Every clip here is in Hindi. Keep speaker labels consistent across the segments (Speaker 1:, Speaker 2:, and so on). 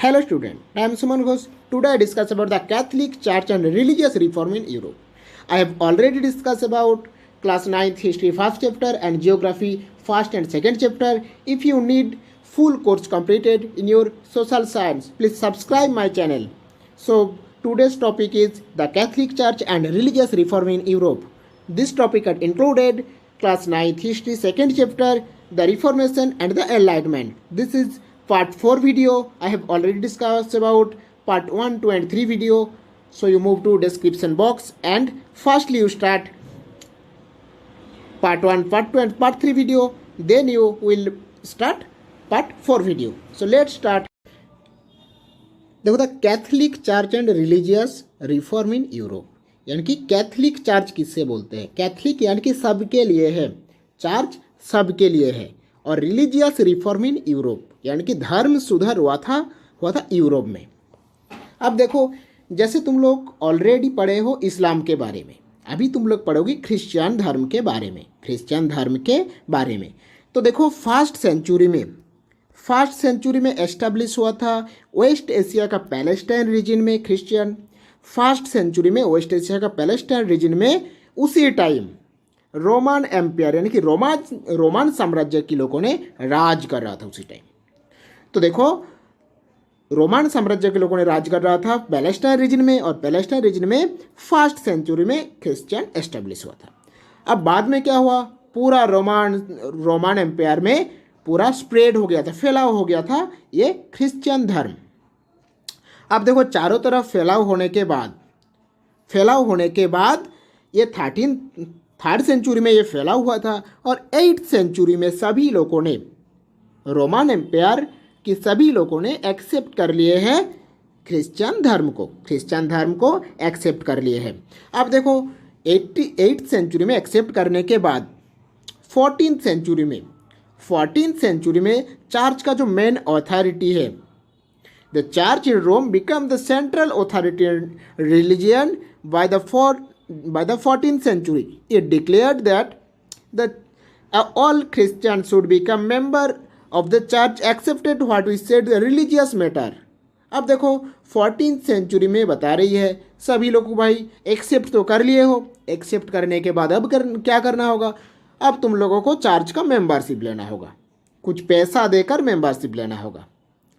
Speaker 1: Hello student, I am Suman Ghosh. Today I discuss about the Catholic Church and religious reform in Europe. I have already discussed about class 9th history first chapter and geography first and second chapter. If you need full course completed in your social science, please subscribe my channel. So today's topic is the Catholic Church and religious reform in Europe. This topic had included class 9th history second chapter, the Reformation and the Enlightenment. This is part 4 video. I have already discussed about part 1, 2 and 3 video. So you move to description box and firstly you start part 1, part 2 and part 3 video. Then you will start part 4 video. So let's start. देखो the Catholic church and religious reform in Europe, यानी कि कैथलिक चर्च किससे बोलते हैं? कैथलिक यानी कि सबके लिए है, चर्च सबके लिए है, और रिलीजियस रिफॉर्म इन यूरोप यानी कि धर्म सुधार हुआ था यूरोप में। अब देखो, जैसे तुम लोग ऑलरेडी पढ़े हो इस्लाम के बारे में, अभी तुम लोग पढ़ोगे क्रिश्चियन धर्म के बारे में। तो देखो फर्स्ट सेंचुरी में एस्टेब्लिश हुआ था वेस्ट एशिया का पैलेस्टाइन रीजन में क्रिश्चियन। फर्स्ट सेंचुरी में वेस्ट एशिया का पैलेस्टाइन रीजन में उसी टाइम रोमन एम्पायर यानी कि रोमन साम्राज्य के लोगों ने राज कर रहा था उसी टाइम। तो देखो रोमन साम्राज्य के लोगों ने राज कर रहा था पैलेस्टाइन रीजन में, और पैलेस्टाइन रीजन में फर्स्ट सेंचुरी में क्रिश्चियन एस्टेब्लिश हुआ था। अब बाद में क्या हुआ, पूरा रोमन एम्पायर में पूरा स्प्रेड हो गया था, फैलाव हो गया था ये क्रिश्चियन धर्म। अब देखो चारों तरफ फैलाव होने के बाद ये थर्ड सेंचुरी में ये फैलाव हुआ था, और 8th सेंचुरी में सभी लोगों ने, रोमन एम्पायर की सभी लोगों ने एक्सेप्ट कर लिए हैं क्रिश्चियन धर्म को एक्सेप्ट कर लिए हैं। अब देखो 8th सेंचुरी में एक्सेप्ट करने के बाद 14th सेंचुरी में चर्च का जो मेन अथॉरिटी है, the church in Rome become the central authority religion by the 14th century. It declared that all Christians should become member of the church accepted what we said the religious matter. अब देखो 14th सेंचुरी में बता रही है सभी लोग भाई एक्सेप्ट तो कर लिए हो, एक्सेप्ट करने के बाद अब क्या करना होगा, अब तुम लोगों को चर्च का मेंबरशिप लेना होगा, कुछ पैसा देकर मेंबरशिप लेना होगा,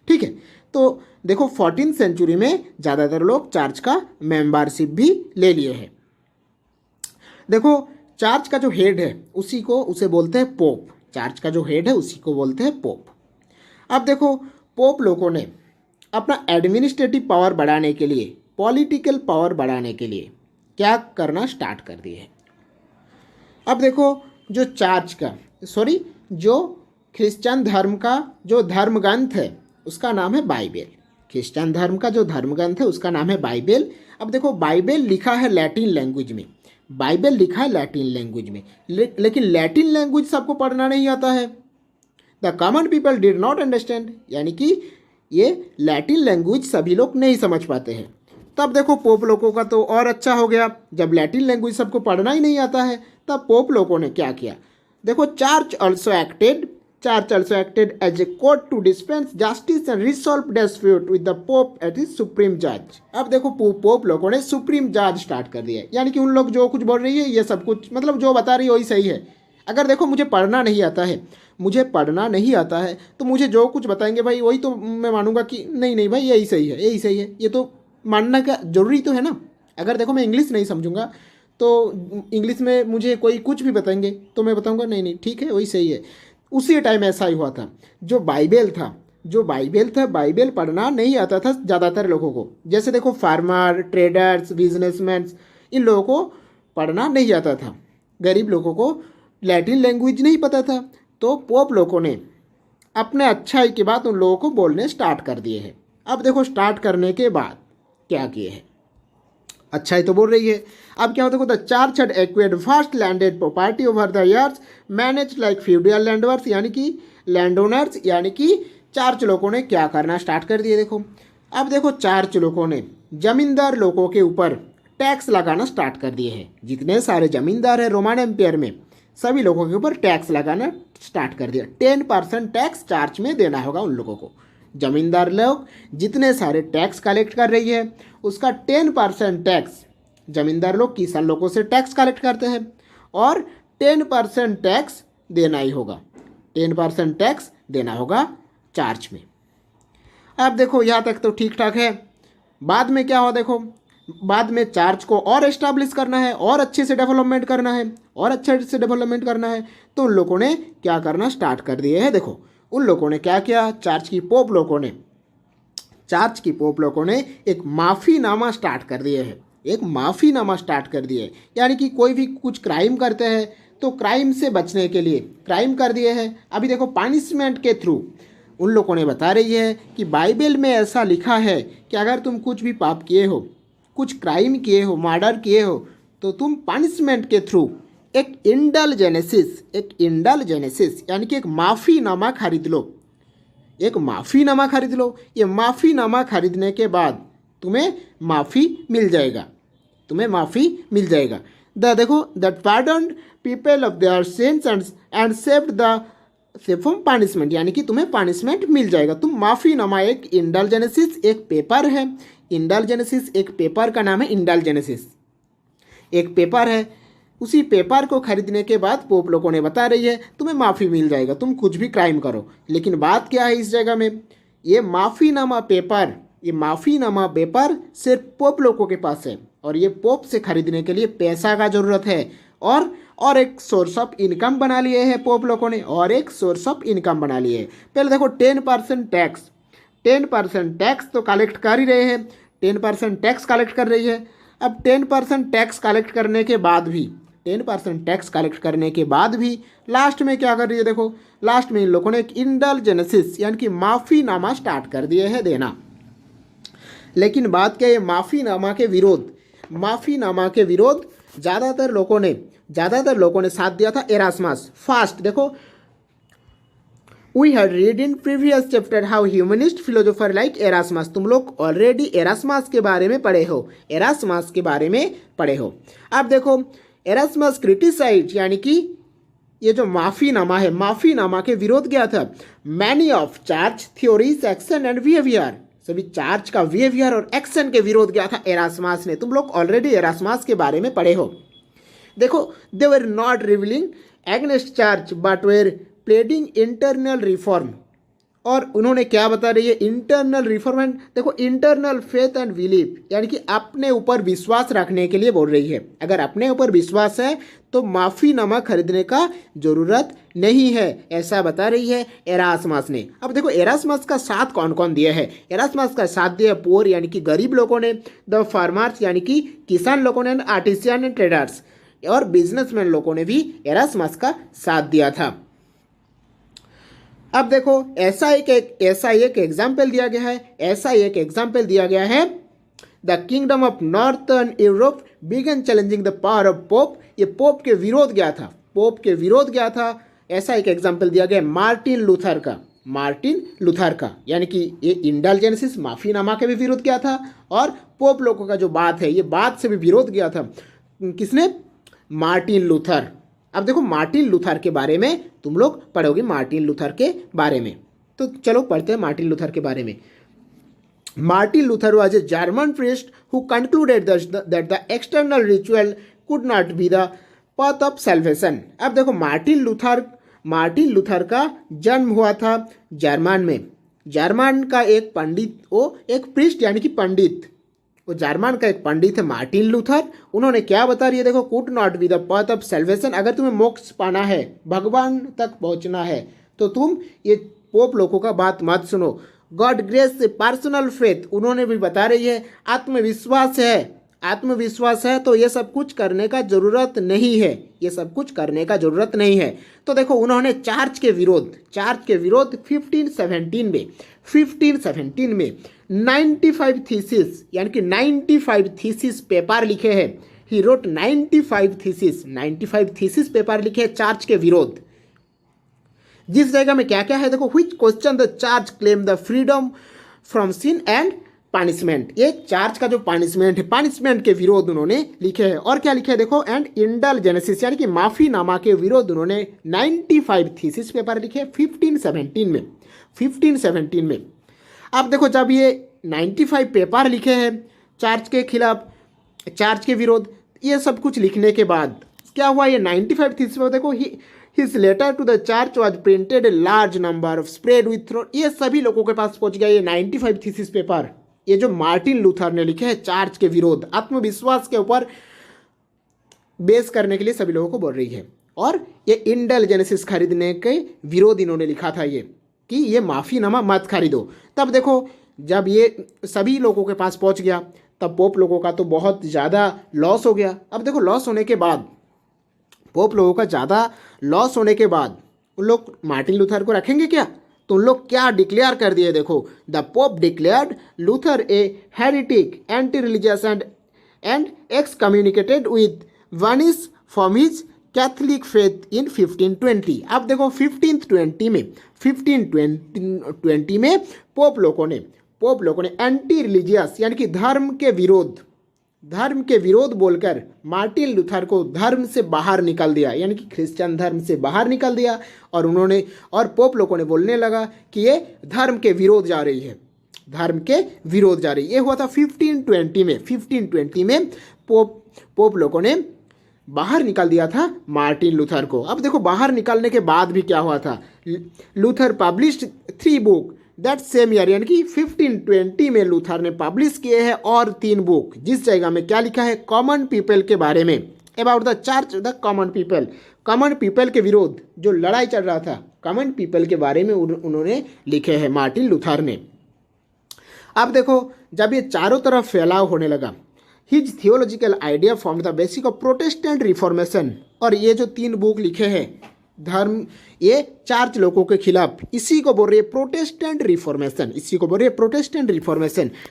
Speaker 1: ठीक है। तो देखो 14th सेंचुरी में ज़्यादातर लोग चर्च का मेंबरशिप भी ले लिए हैं। देखो चर्च का जो हेड है उसे बोलते हैं पोप, चर्च का जो हेड है उसी को बोलते हैं पोप। अब देखो पोप लोगों ने अपना एडमिनिस्ट्रेटिव पावर बढ़ाने के लिए, पॉलिटिकल पावर बढ़ाने के लिए क्या करना स्टार्ट कर दिए हैं। अब देखो जो क्रिश्चियन धर्म का जो धर्मग्रंथ है उसका नाम है बाइबल। क्रिश्चियन धर्म का जो धर्मग्रंथ है उसका नाम है बाइबल। अब देखो बाइबल लिखा है लैटिन लैंग्वेज में, लेकिन लैटिन लैंग्वेज सबको पढ़ना नहीं आता है। The common people did not understand, यानी कि ये लैटिन लैंग्वेज सभी लोग नहीं समझ पाते हैं। तब देखो पोप लोगों का तो और अच्छा हो गया, जब लैटिन लैंग्वेज सबको पढ़ना ही नहीं आता है तब पोप लोगों ने क्या किया, देखो church also acted as a court to dispense justice and resolve dispute with the pope at his supreme जज। अब देखो पोप लोगों ने सुप्रीम जज स्टार्ट कर दिया, यानी कि उन लोग जो कुछ बोल रही है ये सब कुछ मतलब जो बता रही है वही सही है। अगर देखो मुझे पढ़ना नहीं आता है तो मुझे जो कुछ बताएंगे भाई वही तो मैं मानूंगा कि नहीं भाई यही सही है, ये तो मानना का जरूरी तो है ना। अगर देखो मैं इंग्लिश नहीं समझूंगा तो इंग्लिश में मुझे कोई कुछ भी बताएंगे तो मैं बताऊंगा नहीं ठीक है वही सही है। उसी टाइम ऐसा ही हुआ था। जो बाइबल था बाइबल पढ़ना नहीं आता था ज़्यादातर लोगों को। जैसे देखो फार्मर, ट्रेडर्स, बिजनेसमैन, इन लोगों को पढ़ना नहीं आता था, गरीब लोगों को लैटिन लैंग्वेज नहीं पता था। तो पोप लोगों ने अपने अच्छाई की बात उन लोगों को बोलने स्टार्ट कर दिए हैं। अब देखो स्टार्ट करने के बाद क्या किए हैं, अच्छाई तो बोल रही है। अब क्या होता है, the church had acquired first landed property over the years manage like feudal landlords, यानी कि लैंड ओनर्स, यानी कि चर्च लोगों ने क्या करना स्टार्ट कर दिए। देखो अब देखो चर्च लोगों ने जमींदार लोगों के ऊपर टैक्स लगाना स्टार्ट कर दिए हैं। जितने सारे जमींदार हैं रोमन एम्पायर में सभी लोगों के ऊपर टैक्स लगाना स्टार्ट कर दिया। 10% टैक्स चर्च में देना होगा उन लोगों को, जमींदार लोग जितने सारे टैक्स कलेक्ट कर रही है उसका 10% टैक्स जमींदार लोग किसान लोगों से टैक्स कलेक्ट करते हैं और 10% टैक्स देना ही होगा, 10% टैक्स देना होगा चार्ज में। अब देखो यहाँ तक तो ठीक ठाक है। बाद में क्या हो, देखो बाद में चार्ज को और एस्टैब्लिश करना है और अच्छे से डेवलपमेंट करना है और अच्छे से डेवलपमेंट करना है, तो उन लोगों ने क्या करना स्टार्ट कर दिए हैं। देखो उन लोगों ने क्या किया, चार्ज की पोप लोगों ने एक माफ़ीनामा स्टार्ट कर दिए हैं, एक माफ़ीनामा स्टार्ट कर दिए। यानी कि कोई भी कुछ क्राइम करते हैं तो क्राइम से बचने के लिए क्राइम कर दिए हैं। अभी देखो पनिशमेंट के थ्रू उन लोगों ने बता रही है कि बाइबल में ऐसा लिखा है कि अगर तुम कुछ भी पाप किए हो, कुछ क्राइम किए हो, मर्डर किए हो, तो तुम पनिशमेंट के थ्रू एक इंडलजेनेसिस यानी कि एक माफ़ीनामा खरीद लो, एक माफ़ीनामा खरीद लो। ये माफ़ीनामा खरीदने के बाद तुम्हें माफ़ी मिल जाएगा, तुम्हें माफ़ी मिल जाएगा। देखो that pardon people of their since and saved the from punishment, यानी कि तुम्हें पनिशमेंट मिल जाएगा। तुम माफ़ीनामा एक इंडलजेनेसिस एक पेपर है, इंडलजेनेसिस एक पेपर का नाम है, इंडलजेनेसिस एक पेपर है। उसी पेपर को खरीदने के बाद पोप लोगों ने बता रही है तुम्हें माफ़ी मिल जाएगा, तुम कुछ भी क्राइम करो। लेकिन बात क्या है इस जगह में, ये माफ़ीनामा पेपर सिर्फ पोप लोगों के पास है और ये पोप से खरीदने के लिए पैसा का ज़रूरत है और एक सोर्स ऑफ इनकम बना लिए हैं पोप लोगों ने, और एक सोर्स ऑफ इनकम बना लिए हैं। पहले देखो 10% टैक्स तो कलेक्ट कर ही रहे हैं, 10% टैक्स कलेक्ट कर रही है। अब 10% टैक्स कलेक्ट करने के बाद भी 10% टैक्स कलेक्ट करने के बाद भी लास्ट में क्या कर रही है, देखो लास्ट में इन लोगों ने एक इंडलजेनेसिस यानी कि माफ़ीनामा स्टार्ट कर दिए है देना। लेकिन बात क्या है, माफ़ीनामा के विरोध ज़्यादातर लोगों ने साथ दिया था एरास्मस। फास्ट देखो, we had read in previous chapter how humanist philosopher like Erasmus, तुम लोग ऑलरेडी एरास्मस के बारे में पढ़े हो। अब देखो एरास्मस क्रिटिसाइज यानी कि ये जो माफ़ीनामा है, माफ़ीनामा के विरोध किया था many of charge theories action and behaviour, सभी चार्ज का बिहेवियर और एक्शन के विरोध किया था एरास्मस ने। तुम लोग ऑलरेडी एरास्मस के बारे में पढ़े हो। देखो they were not rebelling against charge but were pleading internal reform, और उन्होंने क्या बता रही है, इंटरनल रिफॉर्म एंड देखो इंटरनल फेथ एंड बिलीफ, यानी कि अपने ऊपर विश्वास रखने के लिए बोल रही है। अगर अपने ऊपर विश्वास है तो माफ़ीनामा खरीदने का ज़रूरत नहीं है, ऐसा बता रही है एरास्मस ने। अब देखो एरास्मस का साथ कौन कौन दिया है, एरास्मस का साथ दिया पोर यानी कि गरीब लोगों ने, द फार्मर्स यानी कि किसान लोगों ने, आर्टिसियन एंड ट्रेडर्स और बिजनेसमैन लोगों ने भी एरास्मस का साथ दिया था। अब देखो ऐसा एक एग्जाम्पल दिया गया है, the kingdom of northern Europe began challenging the power of pope, ये पोप के विरोध गया था। ऐसा एक एग्जाम्पल दिया गया मार्टिन लूथर का, यानी कि ये इंडलजेनेसिस माफ़ीनामा के भी विरोध किया था और पोप लोगों का जो बात है ये बात से भी विरोध किया था। किसने, मार्टिन लूथर। अब देखो मार्टिन लूथर के बारे में तुम लोग पढ़ोगे, मार्टिन लूथर के बारे में, तो चलो पढ़ते हैं मार्टिन लूथर के बारे में। Martin Luther was a German priest who concluded that the external ritual could not be the path of salvation. अब देखो मार्टिन लूथर का जन्म हुआ था जर्मन में। जर्मन का एक पंडित, वो एक प्रीस्ट यानी कि पंडित, वो जर्मन का एक पंडित है मार्टिन लूथर। उन्होंने क्या बता रही है, देखो could not be the path of salvation, अगर तुम्हें मोक्ष पाना है, भगवान तक पहुंचना है, तो तुम ये पोप लोगों का बात मत सुनो। गॉड ग्रेस से पर्सनल फेथ, उन्होंने भी बता रही है आत्मविश्वास है तो ये सब कुछ करने का ज़रूरत नहीं है, तो देखो उन्होंने चार्ज के विरोध 1517 में 95 थीसिस यानी कि 95 थीसिस पेपर लिखे हैं। ही रोट 95 थीसिस पेपर लिखे हैं चार्ज के विरोध। जिस जगह में क्या क्या है देखो, which question the charge claim the freedom from sin and punishment, ये चार्ज का जो पनिशमेंट है, पनिशमेंट के विरोध उन्होंने लिखे हैं। और क्या लिखे हैं देखो, एंड इंडलजेनेसिस यानी कि माफ़ीनामा के विरोध उन्होंने 95 थीसिस पेपर लिखे 1517 में। अब देखो जब ये 95 पेपर लिखे हैं चार्च के खिलाफ, चार्च के विरोध, ये सब कुछ लिखने के बाद क्या हुआ, ये 95 थीसिस पेपर देखो, his letter to the church was printed a large number of spread with throat, ये सभी लोगों के पास पहुंच गया ये 95 थीसिस पेपर, ये जो मार्टिन लूथर ने लिखे हैं चार्च के विरोध, आत्मविश्वास के ऊपर बेस करने के लिए सभी लोगों को बोल रही है। और ये इंडलजेनेसिस खरीदने के विरोध इन्होंने लिखा था ये, कि ये माफ़ीनामा मत खरीदो। तब देखो जब ये सभी लोगों के पास पहुंच गया तब पोप लोगों का तो बहुत ज़्यादा लॉस हो गया। अब देखो लॉस होने के बाद, पोप लोगों का ज़्यादा लॉस होने के बाद उन लोग मार्टिन लूथर को रखेंगे क्या? तो उन लोग क्या डिक्लेयर कर दिए देखो, the pope declared Luther a heretic, anti religious and excommunicated with वनिस from his Catholic faith in 1520। अब देखो 1520 में पोप लोगों ने एंटी रिलीजियस यानी कि धर्म के विरोध बोलकर मार्टिन लूथर को धर्म से बाहर निकाल दिया, यानी कि क्रिश्चियन धर्म से बाहर निकाल दिया। और पोप लोगों ने बोलने लगा कि ये धर्म के विरोध जा रही है, ये हुआ था 1520 में पोप लोगों ने बाहर निकाल दिया था मार्टिन लूथर को। अब देखो बाहर निकालने के बाद भी क्या हुआ था, Luther published 3 book that same year, यानी कि 1520 में लूथर ने पब्लिश किए हैं और 3 बुक, जिस जगह में क्या लिखा है, कॉमन पीपल के बारे में, about the church the common people के विरोध जो लड़ाई चल रहा था, कॉमन पीपल के बारे में उन्होंने लिखे हैं मार्टिन लूथर ने। अब देखो जब ये चारों तरफ फैलाव होने लगा, his theological idea form the basic of Protestant reformation, और ये जो 3 बुक लिखे हैं धर्म, ये चार्च लोगों के खिलाफ, इसी को बोल रही है Protestant Reformation,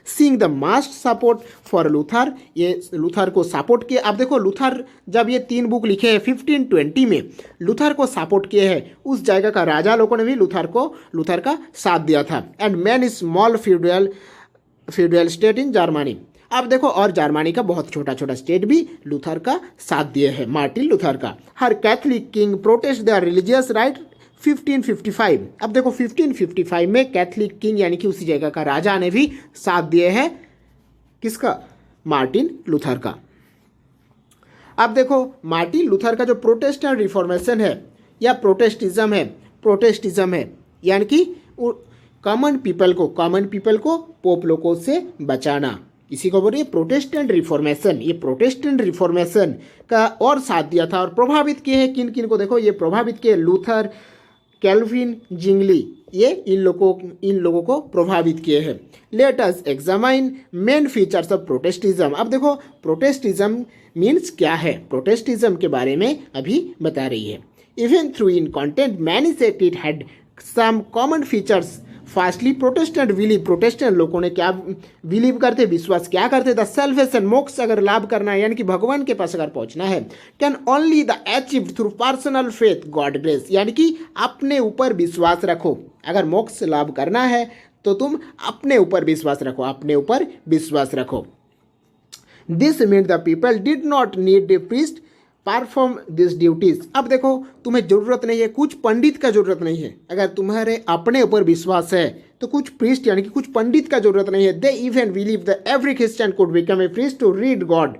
Speaker 1: seeing the most support for Luther, ये लूथर को सपोर्ट किए। अब देखो लूथर जब ये 3 बुक लिखे हैं 1520 में, लूथर को सपोर्ट किए हैं, उस जगह का राजा लोगों ने भी लूथर का साथ दिया था। And man small feudal state in Germany, अब देखो और जर्मनी का बहुत छोटा स्टेट भी लूथर का साथ दिए है, मार्टिन लूथर का। हर Catholic king protest their religious right 1555, अब देखो 1555 में कैथलिक किंग यानी कि उसी जगह का राजा ने भी साथ दिए हैं, किसका, मार्टिन लूथर का। अब देखो मार्टिन लूथर का जो प्रोटेस्टेंट रिफॉर्मेशन है या प्रोटेस्टिज्म है, यानी कि कॉमन पीपल को पोप लोगों से बचाना, इसी को बोलिए प्रोटेस्टेंट रिफॉर्मेशन। ये प्रोटेस्टेंट रिफॉर्मेशन का और साथ दिया था और प्रभावित किए हैं किन को, देखो ये प्रभावित किए लूथर, कैल्विन, जिंगली, ये इन लोगों को प्रभावित किए हैं। Let us examine main features of Protestantism. अब देखो प्रोटेस्टिज्म मीन्स क्या है, प्रोटेस्टिज्म के बारे में अभी बता रही है। Even through in content many said it had some common features. Fastly Protestant लोगों ने क्या बिलीव करते, विश्वास क्या करते, द सेल्वेशन, मोक्ष अगर लाभ करना है यानी कि भगवान के पास अगर पहुंचना है, can only the achieve through personal faith God grace, यानी कि अपने ऊपर विश्वास रखो। अगर मोक्ष लाभ करना है तो तुम अपने ऊपर विश्वास रखो। This mean the people did not need a priest perform this duties. अब देखो तुम्हें जरूरत नहीं है, कुछ पंडित का जरूरत नहीं है, अगर तुम्हारे अपने ऊपर विश्वास है तो कुछ प्रीस्ट यानी कि कुछ पंडित का जरूरत नहीं है। They even believe the every Christian could become a priest to reach God,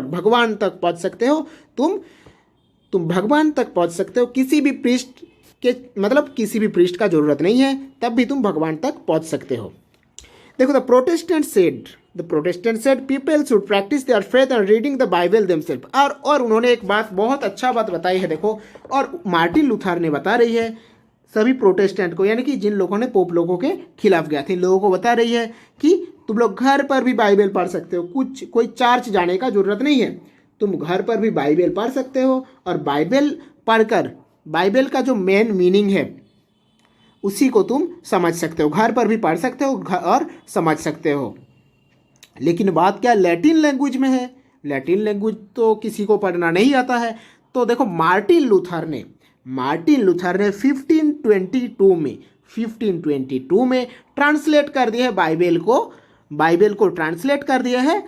Speaker 1: भगवान तक पहुंच सकते हो तुम भगवान तक पहुंच सकते हो, किसी भी प्रीस्ट का जरूरत नहीं है, तब भी तुम भगवान तक पहुंच सकते हो। देखो the Protestant said people should practise their faith and reading the Bible themselves. और उन्होंने एक बहुत अच्छा बात बताई है, देखो, और मार्टिन लूथर ने बता रही है सभी प्रोटेस्टेंट को, यानी कि जिन लोगों ने पोप लोगों के खिलाफ गया थे, लोगों को बता रही है कि तुम लोग घर पर भी बाइबल पढ़ सकते हो, कोई चर्च जाने का जरूरत नहीं है, तुम घर पर भी बाइबल पढ़ सकते हो, और बाइबल पढ़कर बाइबल का जो मेन मीनिंग है उसी को तुम समझ सकते हो, घर पर भी पढ़ सकते हो और समझ सकते हो। लेकिन बात क्या लैटिन लैंग्वेज में है, लैटिन लैंग्वेज तो किसी को पढ़ना नहीं आता है। तो देखो मार्टिन लूथर ने 1522 में ट्रांसलेट कर दिया है बाइबल को ट्रांसलेट कर दिया है,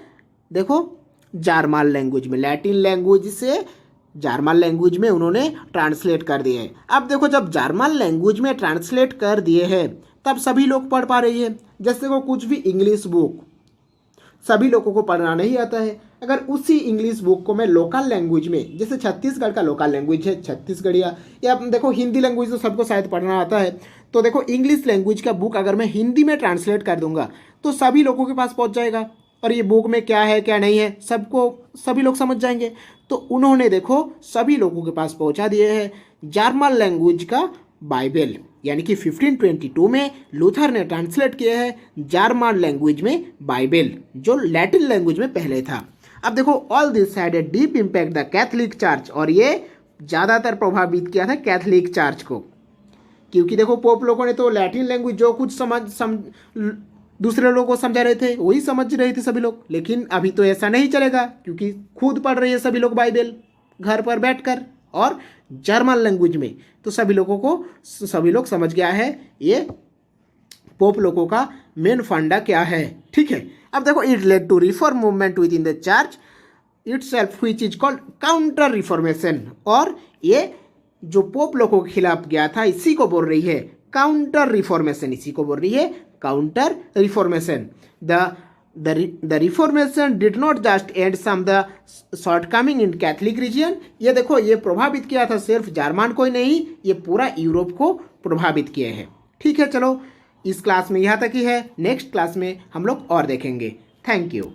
Speaker 1: देखो जर्मन लैंग्वेज में, लैटिन लैंग्वेज से जर्मन लैंग्वेज में उन्होंने ट्रांसलेट कर दिए हैं। अब देखो जब जर्मन लैंग्वेज में ट्रांसलेट कर दिए हैं तब सभी लोग पढ़ पा रही है। जैसे को कुछ भी इंग्लिश बुक सभी लोगों को पढ़ना नहीं आता है, अगर उसी इंग्लिश बुक को मैं लोकल लैंग्वेज में, जैसे छत्तीसगढ़ का लोकल लैंग्वेज है छत्तीसगढ़िया, या देखो हिंदी लैंग्वेज तो सबको शायद पढ़ना आता है, तो देखो इंग्लिश लैंग्वेज का बुक अगर मैं हिंदी में ट्रांसलेट कर दूंगा तो सभी लोगों के पास पहुंच जाएगा और ये बुक में क्या है क्या नहीं है सभी लोग समझ जाएंगे। तो उन्होंने देखो सभी लोगों के पास पहुंचा दिए हैं जर्मन लैंग्वेज का बाइबल, यानी कि 1522 में लूथर ने ट्रांसलेट किया है जर्मन लैंग्वेज में बाइबल, जो लैटिन लैंग्वेज में पहले था। अब देखो all this had a deep impact the Catholic church, और ये ज़्यादातर प्रभावित किया था कैथलिक चर्च को, क्योंकि देखो पोप लोगों ने तो लैटिन लैंग्वेज जो कुछ दूसरे लोगों को समझा रहे थे वही समझ रहे थे सभी लोग, लेकिन अभी तो ऐसा नहीं चलेगा क्योंकि खुद पढ़ रही है सभी लोग बाइबल घर पर बैठकर और जर्मन लैंग्वेज में, तो सभी लोग समझ गया है ये पोप लोगों का मेन फंडा क्या है। ठीक है, अब देखो it led to reform movement within the church itself which is called Counter Reformation, और ये जो पोप लोगों के खिलाफ गया था इसी को बोल रही है काउंटर रिफॉर्मेशन, इसी को बोल रही है counter reformation. The Reformation did not just end some the shortcoming in Catholic region, ये देखो ये प्रभावित किया था सिर्फ जर्मन को ही नहीं, ये पूरा यूरोप को प्रभावित किए हैं। ठीक है, चलो इस क्लास में यहाँ तक ही है, नेक्स्ट क्लास में हम लोग और देखेंगे। Thank you.